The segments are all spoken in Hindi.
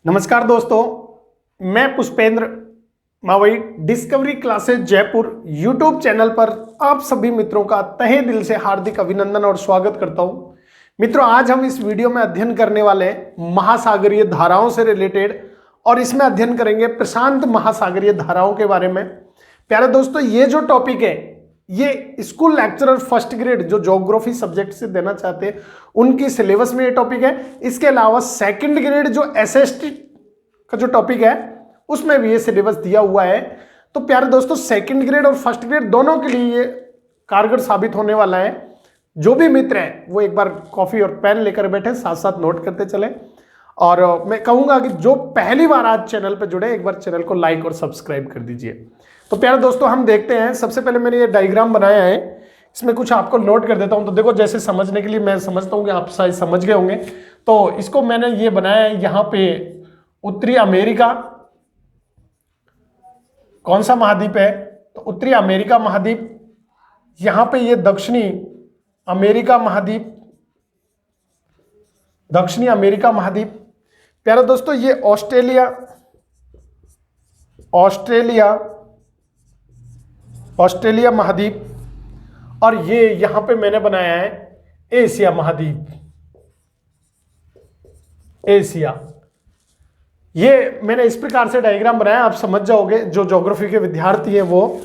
नमस्कार दोस्तों, मैं Pushpendra Mavai discovery classes Jaipur YouTube channel पर आप सभी मित्रों का तहे दिल से हार्दिक अभिनंदन और स्वागत करता हूं। मित्रों, आज हम इस वीडियो में अध्ययन करने वाले हैं महासागरीय धाराओं से रिलेटेड और इसमें अध्ययन करेंगे प्रशांत महासागरीय धाराओं के बारे में। प्यारे दोस्तों, ये जो टॉपिक है ये स्कूल लेक्चरर फर्स्ट ग्रेड जो ज्योग्राफी सब्जेक्ट से देना चाहते हैं उनकी सिलेबस में ये टॉपिक है। इसके अलावा सेकंड ग्रेड जो एसएसटी का जो टॉपिक है उसमें भी ये सिलेबस दिया हुआ है। तो प्यारे दोस्तों, सेकंड ग्रेड और फर्स्ट ग्रेड दोनों के लिए ये कारगर साबित होने वाला है। जो भी मित्र हैं वो एक बार कॉफी और पेन लेकर बैठे, साथ साथ नोट करते चले। और मैं कहूंगा कि जो पहली बार आज चैनल पर जुड़े, एक बार चैनल को लाइक और सब्सक्राइब कर दीजिए। तो प्यारे दोस्तों, हम देखते हैं। सबसे पहले मैंने ये डायग्राम बनाया है, इसमें कुछ आपको नोट कर देता हूं। तो देखो, जैसे समझने के लिए मैं समझता हूं कि आप शायद समझ गए होंगे। तो इसको मैंने ये बनाया है, यहां पे उत्तरी अमेरिका कौन सा महाद्वीप है, तो उत्तरी अमेरिका महाद्वीप। यहां पे ये दक्षिणी अमेरिका महाद्वीप, दक्षिणी अमेरिका महाद्वीप। प्यारे दोस्तों, ये ऑस्ट्रेलिया महाद्वीप। और ये यहां पे मैंने बनाया है एशिया महाद्वीप, एशिया। ये मैंने इस प्रकार से डायग्राम बनाया, आप समझ जाओगे जो ज्योग्राफी के विद्यार्थी हैं वो।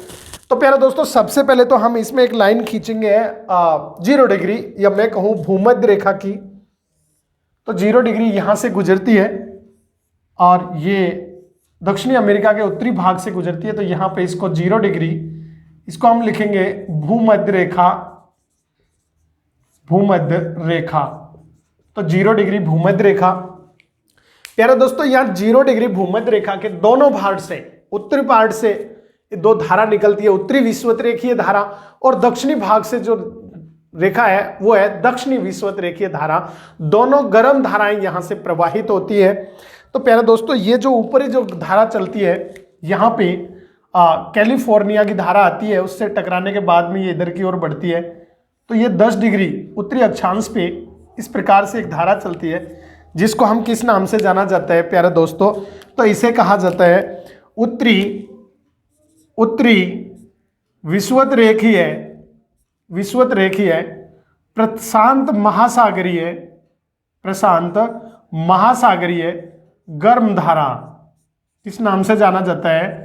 तो प्यारे दोस्तों, सबसे पहले तो हम इसमें एक लाइन खींचेंगे 0 डिग्री, या मैं कहूं भूमध्य रेखा की। तो 0 डिग्री यहां से गुजरती है और ये दक्षिणी अमेरिका के उत्तरी भाग से गुजरती है। तो यहां पे इसको 0 डिग्री, इसको हम लिखेंगे भूमध्य रेखा, भूमध्य रेखा। तो 0 डिग्री भूमध्य रेखा। प्यारे दोस्तों, यहां 0 डिग्री भूमध्य रेखा के दोनों भाग से, उत्तरी पार्ट से दो धारा निकलती है, उत्तरी विषुवत रेखीय धारा, और दक्षिणी भाग से जो रेखा है वो है दक्षिणी विषुवत रेखीय धारा। दोनों गर्म धाराएं यहां से प्रवाहित होती है। तो प्यारे दोस्तों, ये जो ऊपरी जो धारा चलती है, यहां पे कैलिफोर्निया की धारा आती है, उससे टकराने के बाद में ये इधर की ओर बढ़ती है। तो ये 10 डिग्री उत्तरी अक्षांश पे इस प्रकार से एक धारा चलती है, जिसको हम किस नाम से जाना जाता है प्यारे दोस्तों, तो इसे कहा जाता है उत्तरी विषुवत रेखीय प्रशांत महासागरीय गर्म धारा, किस नाम से जाना जाता है।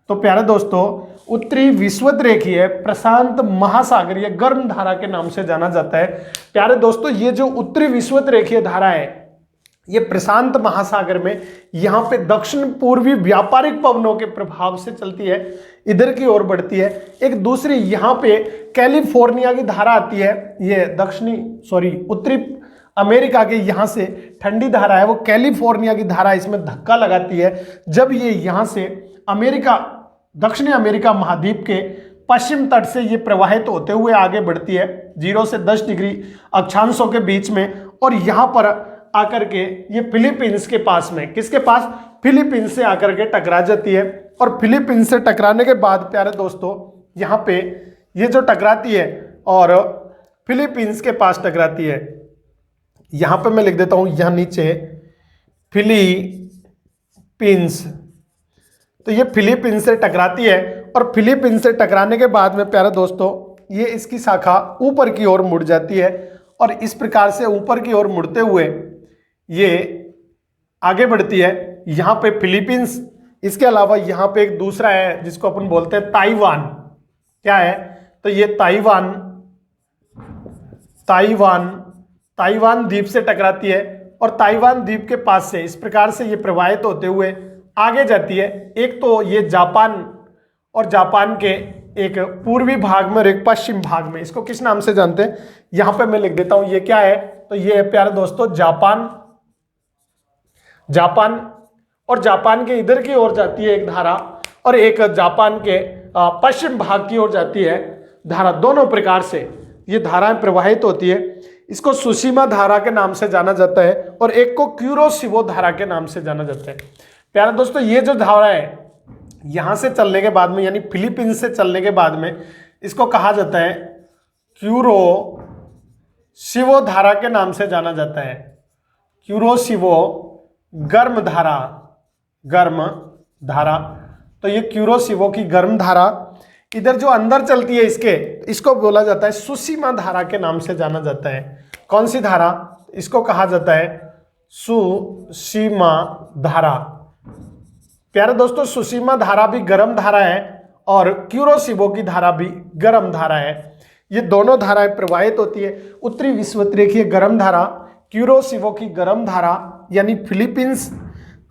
तो प्यारे दोस्तों, उत्तरी विषुवत रेखीय प्रशांत महासागरीय गर्म धारा के नाम से जाना जाता है। प्यारे दोस्तों, ये जो उत्तरी विषुवत रेखीय धारा है ये प्रशांत महासागर में यहां पे दक्षिण पूर्वी व्यापारिक पवनों के प्रभाव से चलती है, इधर की ओर बढ़ती है। एक दूसरी यहां पे कैलिफोर्निया की धारा आती है, ये उत्तरी अमेरिका के यहां से ठंडी धारा है, वो कैलिफोर्निया की धारा इसमें धक्का लगाती है। जब ये यहां से दक्षिणी अमेरिका महाद्वीप के पश्चिम तट से ये प्रवाहित होते हुए आगे बढ़ती है 0 से 10 डिग्री अक्षांशों के बीच में, और यहां पर आकर के ये फिलीपींस के पास में, किसके पास, फिलीपींस से आकर के टकरा जाती है। और फिलीपींस से टकराने के बाद प्यारे दोस्तों, यहाँ पे ये जो टकराती है और फिलीपींस के पास टकराती है, यहाँ पे मैं लिख देता हूँ यहाँ नीचे फिलीपींस। तो ये फिलीपींस से टकराती है और फिलीपींस से टकराने के बाद में प्यारे दोस्तों ये इसकी शाखा ऊपर की ओर मुड़ जाती है, और इस प्रकार से ऊपर की ओर मुड़ते हुए ये आगे बढ़ती है। यहाँ पे फिलीपींस, इसके अलावा यहाँ पे एक दूसरा है जिसको अपन बोलते हैं ताइवान। क्या है, तो ये ताइवान द्वीप से टकराती है, और ताइवान द्वीप के पास से इस प्रकार से ये प्रवाहित होते हुए आगे जाती है। एक तो ये जापान, और जापान के एक पूर्वी भाग में और एक पश्चिम भाग में, इसको किस नाम से जानते हैं, यहां पे मैं लिख देता हूं ये क्या है, तो ये है प्यारे दोस्तों जापान। और जापान के इधर की ओर जाती है एक धारा, और एक जापान के पश्चिम भाग की ओर जाती है धारा। दोनों प्रकार से ये धाराएं प्रवाहित होती है। इसको सुशीमा धारा के नाम से जाना जाता है, और एक को क्यूरोशिवो धारा के नाम से जाना जाता है। प्यारे दोस्तों, ये जो धारा है यहां से चलने के बाद में, यानी फिलीपींस से चलने के बाद में, इसको कहा जाता है क्यूरोशिवो धारा के नाम से जाना जाता है। क्यूरोशिवो गर्म धारा, गर्म धारा। तो ये क्यूरोसिवो की गर्म धारा इधर जो अंदर चलती है इसको बोला जाता है सुसीमा धारा के नाम से जाना जाता है। कौन सी धारा? इसको कहा जाता है सुसीमा धारा। प्यारे दोस्तों, सुसीमा धारा भी गर्म धारा है और क्यूरोसिवो की धारा भी गर्म धारा है। ये दोनों धाराएं प्रवाहित होती है। उत्तरी विषुवतरेखीय गर्म धारा, क्यूरोसिवो की गर्म धारा यानी फिलीपींस,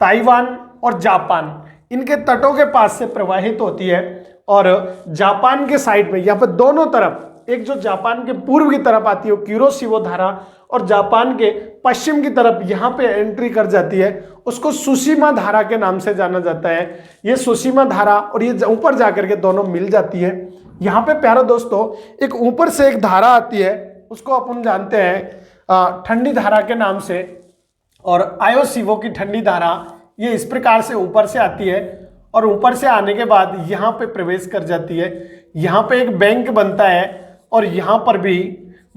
ताइवान और जापान, इनके तटों के पास से प्रवाहित होती है। और जापान के साइड में यहाँ पर दोनों तरफ, एक जो जापान के पूर्व की तरफ आती है वो क्यूरोसिवो धारा, और जापान के पश्चिम की तरफ यहाँ पे एंट्री कर जाती है, उसको सुसीमा धारा के नाम से जाना जाता है। ये सुसीमा धारा और ये ऊपर जाकर के दोनों मिल जाती है। यहाँ पे प्यारे दोस्तों, एक ऊपर से एक धारा आती है, उसको अपन जानते हैं ठंडी धारा के नाम से, और आयोसिवो की ठंडी धारा ये इस प्रकार से ऊपर से आती है और ऊपर से आने के बाद यहाँ पे प्रवेश कर जाती है। यहाँ पे एक बैंक बनता है और यहाँ पर भी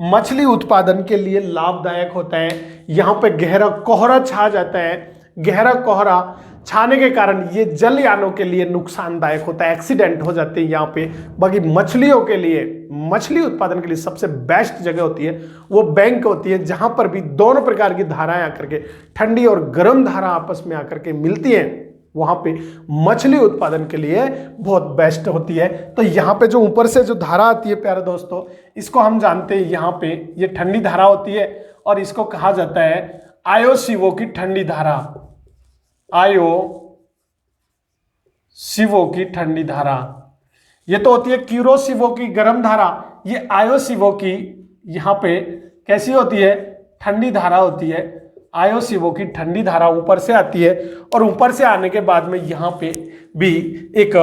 मछली उत्पादन के लिए लाभदायक होता है। यहाँ पे गहरा कोहरा छा जाता है। गहरा कोहरा छाने के कारण ये जलयानों के लिए नुकसानदायक होता है, एक्सीडेंट हो जाते हैं यहाँ पे। बाकी मछलियों के लिए, मछली उत्पादन के लिए सबसे बेस्ट जगह होती है वो बैंक होती है, जहां पर भी दोनों प्रकार की धाराएं आकर के, ठंडी और गर्म धारा आपस में आकर के मिलती हैं, वहां पे मछली उत्पादन के लिए बहुत बेस्ट होती है। तो यहाँ पे जो ऊपर से जो धारा आती है प्यारे दोस्तों, इसको हम जानते हैं यहाँ पे ये ठंडी धारा होती है और इसको कहा जाता है आयोसिवो की ठंडी धारा। आयोसिवो की ठंडी धारा। ये तो होती है क्यूरोसिवो की गर्म धारा। ये आयोसिवो की यहाँ पे कैसी होती है? ठंडी धारा होती है। आयोसिवो की ठंडी धारा ऊपर से आती है और ऊपर से आने के बाद में यहाँ पे भी एक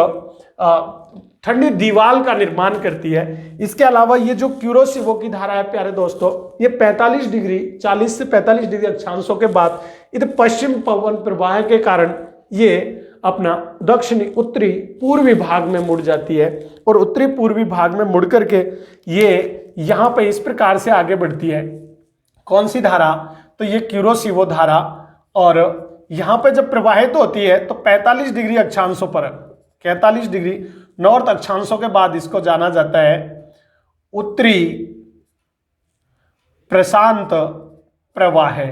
ठंडी दीवार का निर्माण करती है। इसके अलावा ये जो क्यूरोसिवो की धारा है प्यारे दोस्तों, ये 45 डिग्री 40 से 45 डिग्री अक्षांशों के बाद इधर पश्चिम पवन प्रवाह के कारण ये अपना दक्षिणी उत्तरी पूर्वी भाग में मुड़ जाती है और उत्तरी पूर्वी भाग में मुड़ करके ये यहाँ पे इस प्रकार से आगे बढ़ती है। कौन सी धारा? तो ये क्यूरोसिवो धारा। और यहाँ पे जब प्रवाहित होती है तो 45 डिग्री अक्षांशों पर, 45 डिग्री नॉर्थ अक्षांशों के बाद इसको जाना जाता है उत्तरी प्रशांत प्रवाह।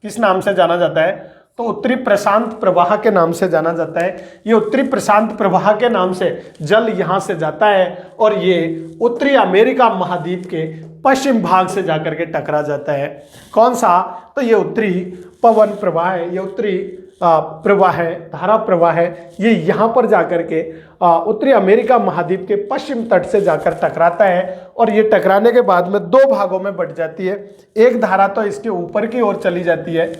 किस नाम से जाना जाता है? तो उत्तरी प्रशांत प्रवाह के नाम से जाना जाता है। ये उत्तरी प्रशांत प्रवाह के नाम से जल यहाँ से जाता है और ये उत्तरी अमेरिका महाद्वीप के पश्चिम भाग से जाकर के टकरा जाता है। कौन सा? तो ये उत्तरी पवन प्रवाह है, ये उत्तरी प्रवाह है, धारा प्रवाह है। ये यहाँ पर जाकर के उत्तरी अमेरिका महाद्वीप के पश्चिम तट से जाकर टकराता है और ये टकराने के बाद में दो भागों में बट जाती है। एक धारा तो इसके ऊपर की ओर चली जाती है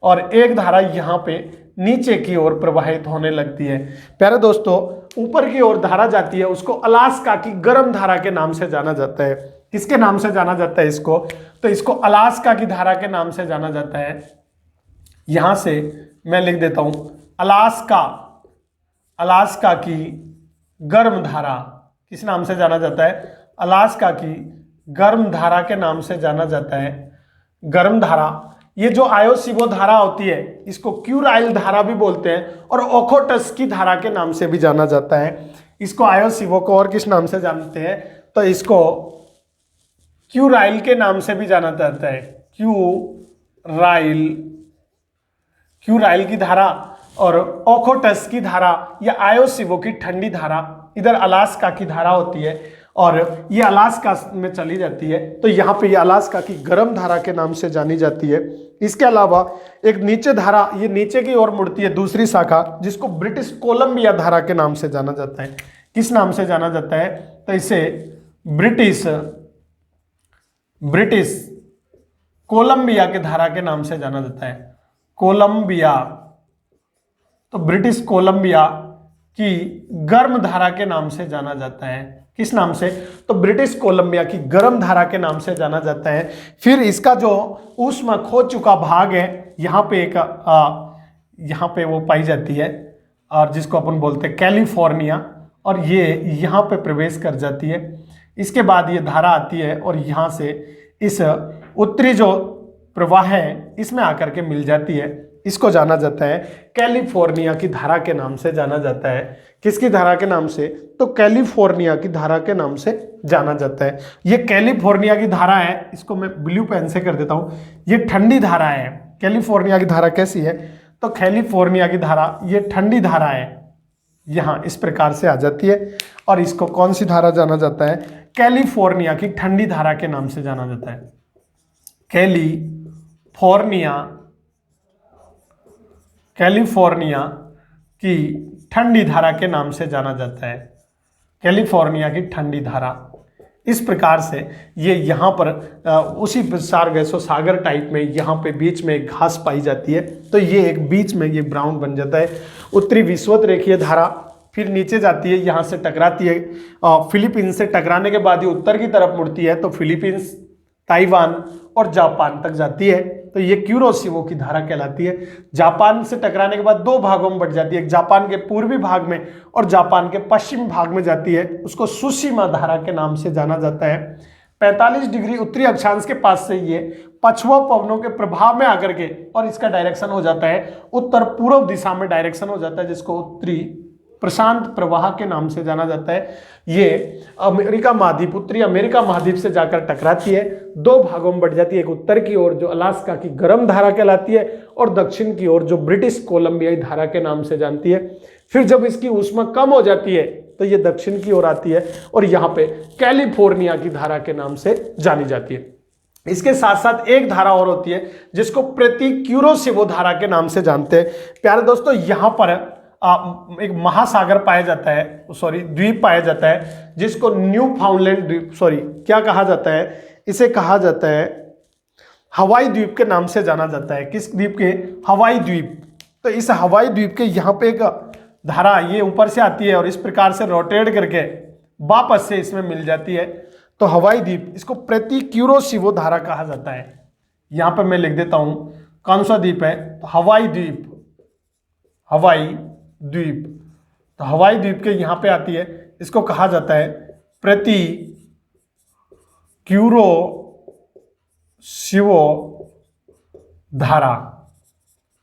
और एक धारा यहाँ पे नीचे की ओर प्रवाहित होने लगती है। प्यारे दोस्तों, ऊपर की ओर धारा जाती है, उसको अलास्का की गर्म धारा के नाम से जाना जाता है। किसके नाम से जाना जाता है इसको? तो इसको अलास्का की धारा के नाम से जाना जाता है। यहां से मैं लिख देता हूं अलास्का, अलास्का की गर्म धारा। किस नाम से जाना जाता है? अलास्का की गर्म धारा के नाम से जाना जाता है। गर्म धारा। ये जो आयोसिवो धारा होती है इसको क्यूराइल धारा भी बोलते हैं और ओखोटस की धारा के नाम से भी जाना जाता है। इसको आयोसिवो को और किस नाम से जानते हैं? तो इसको क्यूराइल के नाम से भी जाना जाता है। क्यूराइल, क्यूराइल की धारा और ओखोटस की धारा या आयोसिवो की ठंडी धारा। इधर अलास्का की धारा होती है और ये अलास्का में चली जाती है, तो यहाँ पे ये अलास्का की गर्म धारा के नाम से जानी जाती है। इसके अलावा एक नीचे धारा, ये नीचे की ओर मुड़ती है दूसरी शाखा, जिसको ब्रिटिश कोलंबिया धारा के नाम से जाना जाता है। किस नाम से जाना जाता है? तो इसे ब्रिटिश कोलंबिया के धारा के नाम से जाना जाता है। कोलंबिया, तो ब्रिटिश कोलंबिया की गर्म धारा के नाम से जाना जाता है। किस नाम से? तो ब्रिटिश कोलंबिया की गर्म धारा के नाम से जाना जाता है। फिर इसका जो ऊष्मा खो चुका भाग है, यहाँ पे एक यहाँ पे वो पाई जाती है और जिसको अपन बोलते हैं कैलिफोर्निया, और ये यहाँ पे प्रवेश कर जाती है। इसके बाद ये धारा आती है और यहाँ से इस उत्तरी जो प्रवाह है इसमें आकर के मिल जाती है। इसको जाना जाता है कैलिफोर्निया की धारा के नाम से जाना जाता है। किसकी धारा के नाम से? तो कैलिफोर्निया की धारा के नाम से जाना जाता है। ये कैलिफोर्निया की धारा है, इसको मैं ब्लू पेन से कर देता हूं, ये ठंडी धारा है। कैलिफोर्निया की धारा कैसी है? तो कैलिफोर्निया की धारा ये ठंडी धारा है, यहां इस प्रकार से आ जाती है। और इसको कौन सी धारा जाना जाता है? कैलिफोर्निया की ठंडी धारा के नाम से जाना जाता है। कैलिफोर्निया की ठंडी धारा के नाम से जाना जाता है। कैलिफोर्निया की ठंडी धारा, इस प्रकार से ये यहाँ पर उसी सारगैसो सागर टाइप में यहाँ पे बीच में एक घास पाई जाती है, तो ये एक बीच में ये ब्राउन बन जाता है। उत्तरी विषुवत रेखीय धारा फिर नीचे जाती है, यहाँ से टकराती है, फिलीपींस से टकराने के बाद ये उत्तर की तरफ मुड़ती है, तो फिलीपींस, ताइवान और जापान तक जाती है, तो ये क्यूरोसिवो की धारा कहलाती है। जापान से टकराने के बाद दो भागों में बढ़ जाती है, एक जापान के पूर्वी भाग में और जापान के पश्चिमी भाग में जाती है, उसको सुशीमा धारा के नाम से जाना जाता है। 45 डिग्री उत्तरी अक्षांश के पास से ये पछुआ पवनों के प्रभाव में आकर के और इसका डायरेक्शन हो जाता है उत्तर पूर्व दिशा में डायरेक्शन हो जाता है, जिसको उत्तरी प्रशांत प्रवाह के नाम से जाना जाता है। ये अमेरिका महाद्वीप, उत्तरी अमेरिका महाद्वीप से जाकर टकराती है, दो भागों में बढ़ जाती है, एक उत्तर की ओर जो अलास्का की गर्म धारा कहलाती है और दक्षिण की ओर जो ब्रिटिश कोलंबियाई धारा के नाम से जानती है। फिर जब इसकी ऊष्मा कम हो जाती है तो ये दक्षिण की ओर आती है और यहाँ पे कैलिफोर्निया की धारा के नाम से जानी जाती है। इसके साथ साथ एक धारा और होती है जिसको प्रति क्यूरोसिवो धारा के नाम से जानते हैं। प्यारे दोस्तों, यहाँ पर एक महासागर पाया जाता है, द्वीप पाया जाता है, जिसको न्यू फाउंडलैंड द्वीप, क्या कहा जाता है? इसे कहा जाता है हवाई द्वीप के नाम से जाना जाता है। किस द्वीप के? हवाई द्वीप। तो इस हवाई द्वीप के यहाँ पे एक धारा ये ऊपर से आती है और इस प्रकार से रोटेट करके वापस से इसमें मिल जाती है, तो हवाई द्वीप, इसको प्रति क्यूरोसिवो धारा कहा जाता है। यहाँ पर मैं लिख देता हूं कौन सा द्वीप है, तो हवाई द्वीप। तो हवाई द्वीप के यहाँ पे आती है, इसको कहा जाता है प्रति क्यूरोसिवो धारा।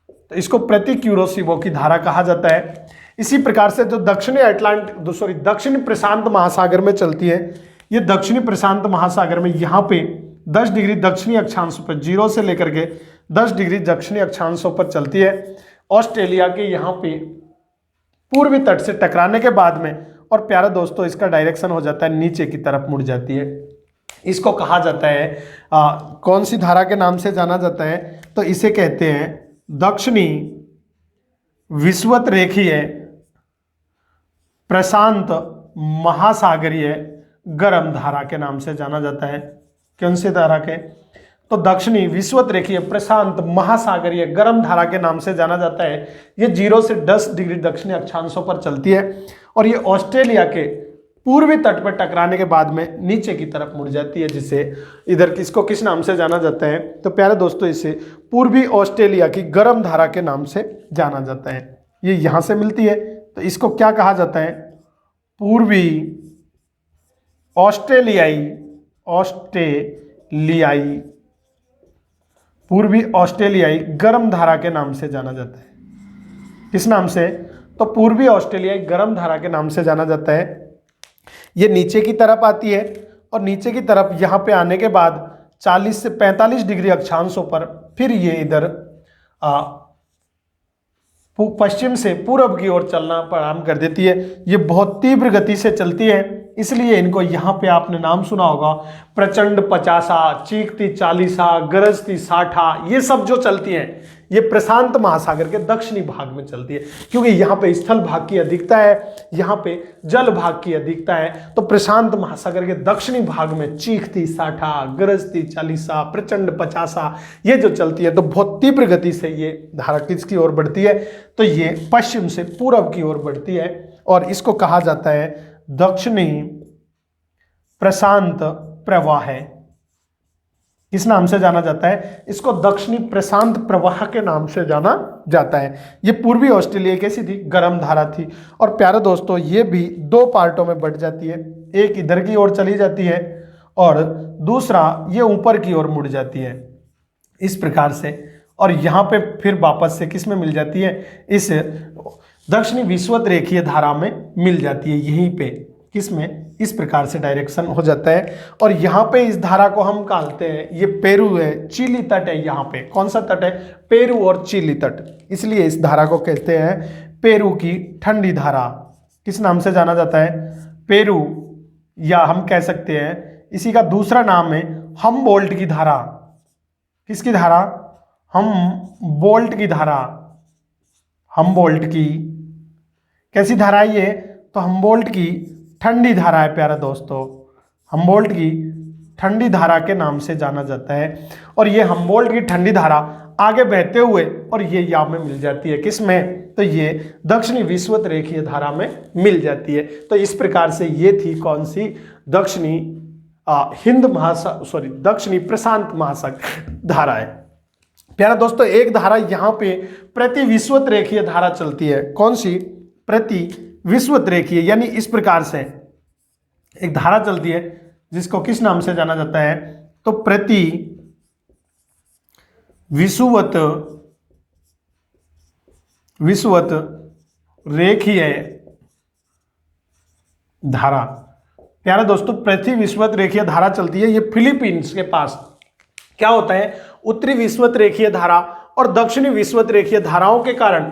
तो इसको प्रति क्यूरोसिवो की धारा कहा जाता है। इसी प्रकार से जो दक्षिणी प्रशांत महासागर में चलती है, ये दक्षिणी प्रशांत महासागर में यहाँ पे 10 डिग्री दक्षिणी अक्षांशों पर, 0 से लेकर के 10 डिग्री दक्षिणी अक्षांशों पर चलती है। ऑस्ट्रेलिया के यहाँ पे पूर्वी तट से टकराने के बाद में, और प्यारे दोस्तों इसका डायरेक्शन हो जाता है नीचे की तरफ मुड़ जाती है। इसको कहा जाता है कौन सी धारा के नाम से जाना जाता है? तो इसे कहते हैं दक्षिणी विषुवत रेखीय प्रशांत महासागरीय गर्म धारा के नाम से जाना जाता है। कौन सी धारा के? तो दक्षिणी विषुवत रेखीय प्रशांत महासागरीय गर्म धारा के नाम से जाना जाता है। ये 0 से 10 डिग्री दक्षिणी अक्षांशों पर चलती है और ये ऑस्ट्रेलिया के पूर्वी तट पर टकराने के बाद में नीचे की तरफ मुड़ जाती है, जिसे इधर किसको किस नाम से जाना जाता है? तो प्यारे दोस्तों इसे पूर्वी ऑस्ट्रेलिया की गर्म धारा के नाम से जाना जाता है। ये यहाँ से मिलती है, तो इसको क्या कहा जाता है? पूर्वी ऑस्ट्रेलियाई गर्म धारा के नाम से जाना जाता है। किस नाम से? तो पूर्वी ऑस्ट्रेलियाई गर्म धारा के नाम से जाना जाता है। ये नीचे की तरफ आती है और नीचे की तरफ यहाँ पे आने के बाद 40 से 45 डिग्री अक्षांशों पर फिर ये इधर पश्चिम से पूर्व की ओर चलना प्रारंभ कर देती है। ये बहुत तीव्र गति से चलती है, इसलिए इनको यहाँ पे आपने नाम सुना होगा प्रचंड 50, चीखती 40, गरजती 60, ये सब जो चलती हैं ये प्रशांत महासागर के दक्षिणी भाग में चलती है, क्योंकि यहाँ पे स्थल भाग की अधिकता है, यहाँ पे जल भाग की अधिकता है। तो प्रशांत महासागर के दक्षिणी भाग में चीखती 60, गरजती 40, प्रचंड 50 ये जो चलती है, तो बहुत तीव्र गति से ये धारा किसकी ओर बढ़ती है? तो ये पश्चिम से पूर्व की ओर बढ़ती है और इसको कहा जाता है दक्षिणी प्रशांत प्रवाह है। किस नाम से जाना जाता है? इसको दक्षिणी प्रशांत प्रवाह के नाम से जाना जाता है। ये पूर्वी ऑस्ट्रेलिया कैसी थी? गर्म धारा थी। और प्यारे दोस्तों ये भी 2 पार्टों में बढ़ जाती है, एक इधर की ओर चली जाती है और दूसरा ये ऊपर की ओर मुड़ जाती है। इस प्रकार से और यहाँ पे फिर वापस से किस में मिल जाती है, इस दक्षिणी विषुवत रेखीय धारा में मिल जाती है, यहीं पे किस में, इस प्रकार से डायरेक्शन हो जाता है। और यहाँ पे इस धारा को हम कहते हैं, ये पेरू है, चिली तट है, यहाँ पे कौन सा तट है, पेरू और चिली तट, इसलिए इस धारा को कहते हैं पेरू की ठंडी धारा। किस नाम से जाना जाता है, पेरू, या हम कह सकते हैं इसी का दूसरा नाम है हमबोल्ट की धारा। किसकी धारा, हमबोल्ट की धारा। हमबोल्ट की कैसी धारा है ये, तो हमबोल्ट की ठंडी धारा है प्यारे दोस्तों, हमबोल्ट की ठंडी धारा के नाम से जाना जाता है। और ये हमबोल्ट की ठंडी धारा आगे बहते हुए और ये यहाँ में मिल जाती है, किस में, तो ये दक्षिणी विषुवत रेखीय धारा में मिल जाती है। तो इस प्रकार से ये थी कौन सी, दक्षिणी दक्षिणी प्रशांत महासागर धारा है। प्यारा दोस्तों एक धारा यहाँ पे प्रति विषुवत रेखीय धारा चलती है, कौन सी, प्रति विषुवत रेखीय, यानी इस प्रकार से एक धारा चलती है जिसको किस नाम से जाना जाता है, तो प्रति विषुवत रेखीय धारा। प्यारा दोस्तों प्रति विषुवत रेखीय धारा चलती है, ये फिलीपींस के पास क्या होता है, उत्तरी विषुवत रेखीय धारा और दक्षिणी विषुवत रेखीय धाराओं के कारण,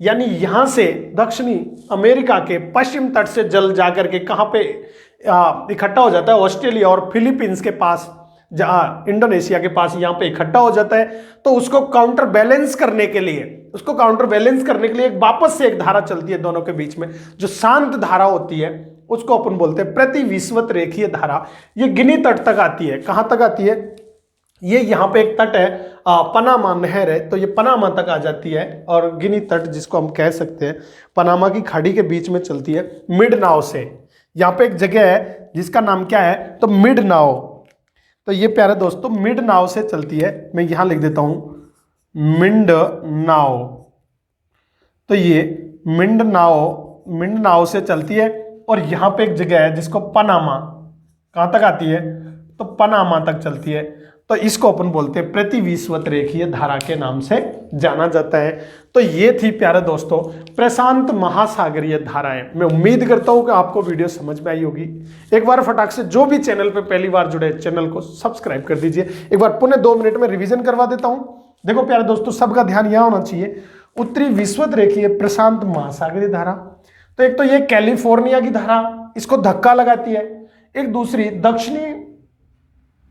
यानी यहां से दक्षिणी अमेरिका के पश्चिम तट से जल जाकर के कहां पे इकट्ठा हो जाता है, ऑस्ट्रेलिया और फिलीपींस के पास, जहां इंडोनेशिया के पास यहाँ पे इकट्ठा हो जाता है। तो उसको काउंटर बैलेंस करने के लिए एक वापस से एक धारा चलती है दोनों के बीच में, जो शांत धारा होती है उसको अपन बोलते हैं प्रति विषुवत रेखीय धारा। ये गिनी तट तक आती है, कहां तक आती है, ये यहाँ पे एक तट है, पनामा नहर है, तो ये पनामा तक आ जाती है। और गिनी तट जिसको हम कह सकते हैं पनामा की खाड़ी के बीच में चलती है मिंडनाओ से। यहाँ पे एक जगह है जिसका नाम क्या है, तो मिंडनाओ। तो ये प्यारे दोस्तों मिंडनाओ से चलती है, मैं यहाँ लिख देता हूँ मिंडनाओ। तो ये मिंडनाओ से चलती है और यहाँ पे एक जगह है जिसको पनामा, कहाँ तक आती है, तो पनामा तक चलती है। तो इसको अपन बोलते हैं प्रति विषुवत रेखीय धारा के नाम से जाना जाता है। तो ये थी प्यारे दोस्तों प्रशांत महासागरीय धाराएं। मैं उम्मीद करता हूं कि आपको वीडियो समझ में आई होगी। एक बार फटाक से जो भी चैनल पे पहली बार जुड़े चैनल को सब्सक्राइब कर दीजिए। एक बार पुनः 2 मिनट में रिवीजन करवा देता हूं। देखो प्यारे दोस्तों सबका ध्यान यहां होना चाहिए, उत्तरी विषुवत रेखीय प्रशांत महासागरीय धारा, तो एक तो ये कैलिफोर्निया की धारा इसको धक्का लगाती है, एक दूसरी दक्षिणी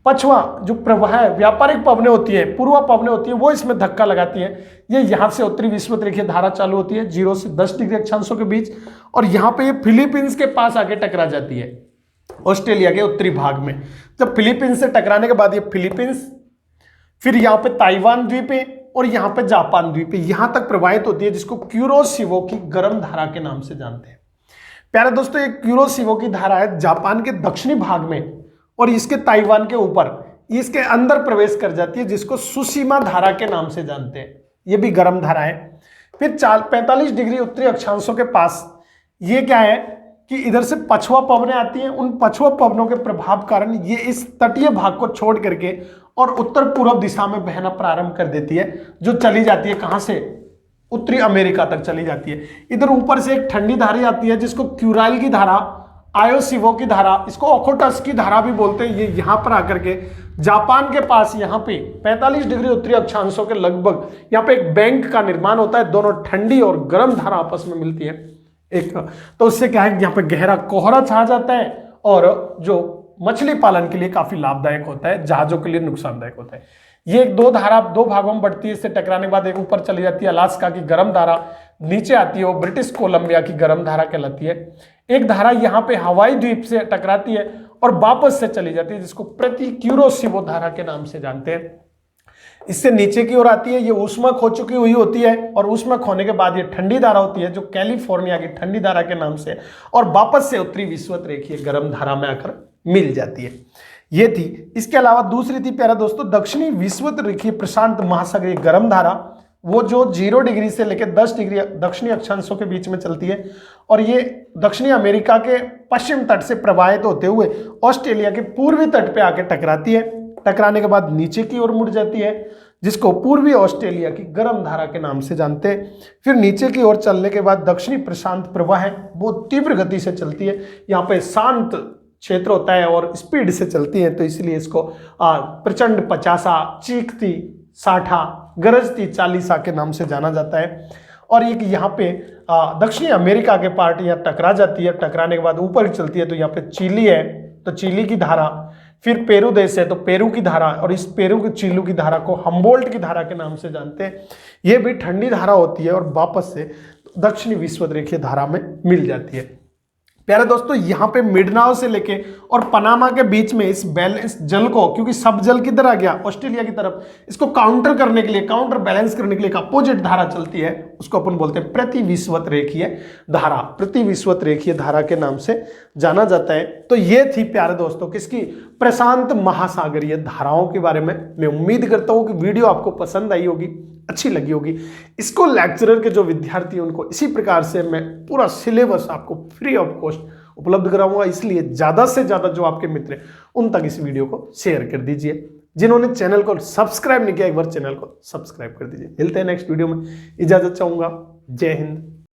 पछवा जो प्रवाह है, व्यापारिक पवनें होती है, पूर्वा पवनें होती है, वो इसमें धक्का लगाती है। ये यहाँ से उत्तरी विषुवत रेखीय धारा चालू होती है 0 से 10 डिग्री अक्षांशों के बीच, और यहाँ पे ये फिलीपींस के पास आके टकरा जाती है ऑस्ट्रेलिया के उत्तरी भाग में। जब फिलीपींस से टकराने के बाद ये फिलीपींस, फिर यहाँ पे ताइवान द्वीप है और यहाँ पे जापान द्वीप है, यहाँ तक प्रवाहित होती है, जिसको क्यूरोसिवो की गर्म धारा के नाम से जानते हैं। प्यारे दोस्तों ये क्यूरोसिवो की धारा है जापान के दक्षिणी भाग में और इसके ताइवान के ऊपर, इसके अंदर प्रवेश कर जाती है, जिसको सुसीमा धारा के नाम से जानते हैं। ये भी गर्म धारा है। फिर 45 डिग्री उत्तरी अक्षांशों के पास ये क्या है कि इधर से पछुआ पवनें आती हैं। उन पछुआ पवनों के प्रभाव कारण ये इस तटीय भाग को छोड़ करके और उत्तर पूर्व दिशा में बहना प्रारंभ कर देती है, जो चली जाती है कहां से, उत्तरी अमेरिका तक चली जाती है। इधर ऊपर से एक ठंडी धारा आती है जिसको क्यूराइल की धारा, आयोसिवो की धारा, इसको ओखोटस की धारा भी बोलते हैं। ये यहां पर आकर के जापान के पास यहाँ पे 45 डिग्री उत्तरी अक्षांशों के लगभग यहाँ पे एक बैंक का निर्माण होता है। दोनों ठंडी और गर्म धारा आपस में मिलती है एक, तो उससे क्या है यहाँ पे गहरा कोहरा छा जाता है और जो मछली पालन के लिए काफी लाभदायक होता है, जहाजों के लिए नुकसानदायक होता है। ये एक दो धारा 2 भागों में बढ़ती है। इससे टकराने के बाद एक ऊपर चली जाती है अलास्का की गर्म धारा, नीचे आती है वो ब्रिटिश कोलंबिया की गर्म धारा कहलाती है। एक धारा यहाँ पे हवाई द्वीप से टकराती है और वापस से चली जाती है, जिसको प्रति क्यूरोसिवो धारा के नाम से जानते हैं। इससे नीचे की ओर आती है, ये ऊष्मक हो चुकी हुई होती है और ऊष्मक होने के बाद ये ठंडी धारा होती है, जो कैलिफोर्निया की ठंडी धारा के नाम से, और वापस से उत्तरी विषुवत रेखीय गर्म धारा में आकर मिल जाती है। ये थी। इसके अलावा दूसरी थी प्यारा दोस्तों दक्षिणी विषुवत रेखीय प्रशांत महासागरीय गर्म धारा, वो जो 0 डिग्री से लेकर 10 डिग्री दक्षिणी अक्षांशों के बीच में चलती है और ये दक्षिणी अमेरिका के पश्चिम तट से प्रवाहित होते हुए ऑस्ट्रेलिया के पूर्वी तट पे आके टकराती है। टकराने के बाद नीचे की ओर मुड़ जाती है, जिसको पूर्वी ऑस्ट्रेलिया की गर्म धारा के नाम से जानते हैं। फिर नीचे की ओर चलने के बाद दक्षिणी प्रशांत प्रवाह है, बहुत तीव्र गति से चलती है। यहाँ पे शांत क्षेत्र होता है और स्पीड से चलती है, तो इसलिए इसको प्रचंड 50, चीखती 60, गरजती 40 के नाम से जाना जाता है। और एक यहाँ पे दक्षिणी अमेरिका के पार्ट यहाँ टकरा जाती है, टकराने के बाद ऊपर चलती है, तो यहाँ पे चिली है तो चिली की धारा, फिर पेरू देश है तो पेरू की धारा, और इस पेरू की चिलू की धारा को हम्बोल्ट की धारा के नाम से जानते हैं। ये भी ठंडी धारा होती है और वापस से दक्षिणी विषुवत-रेखीय धारा में मिल जाती है। प्यारे दोस्तों, यहाँ पे मिडनाव से लेके और पनामा के बीच में इस बैलेंस जल को, क्योंकि सब जल किधर आ गया, ऑस्ट्रेलिया की तरफ, इसको काउंटर करने के लिए, काउंटर बैलेंस करने के लिए एक अपोजिट धारा चलती है, उसको अपन बोलते हैं प्रतिविषुवत-रेखीय धारा। प्रतिविषुवत-रेखीय धारा के नाम से जाना जाता है। तो ये थी प्यारे दोस्तों किसकी, प्रशांत महासागरीय धाराओं के बारे में। मैं उम्मीद करता हूँ कि वीडियो आपको पसंद आई होगी, अच्छी लगी होगी। इसको लेक्चरर के जो विद्यार्थी हैं उनको इसी प्रकार से मैं पूरा सिलेबस आपको फ्री ऑफ कॉस्ट उपलब्ध कराऊंगा, इसलिए ज़्यादा से ज़्यादा जो आपके मित्र हैं उन तक इस वीडियो को शेयर कर दीजिए। जिन्होंने चैनल को सब्सक्राइब नहीं किया, एक बार चैनल को सब्सक्राइब कर दीजिए। मिलते हैं नेक्स्ट वीडियो में, इजाज़त चाहूँगा। जय हिंद।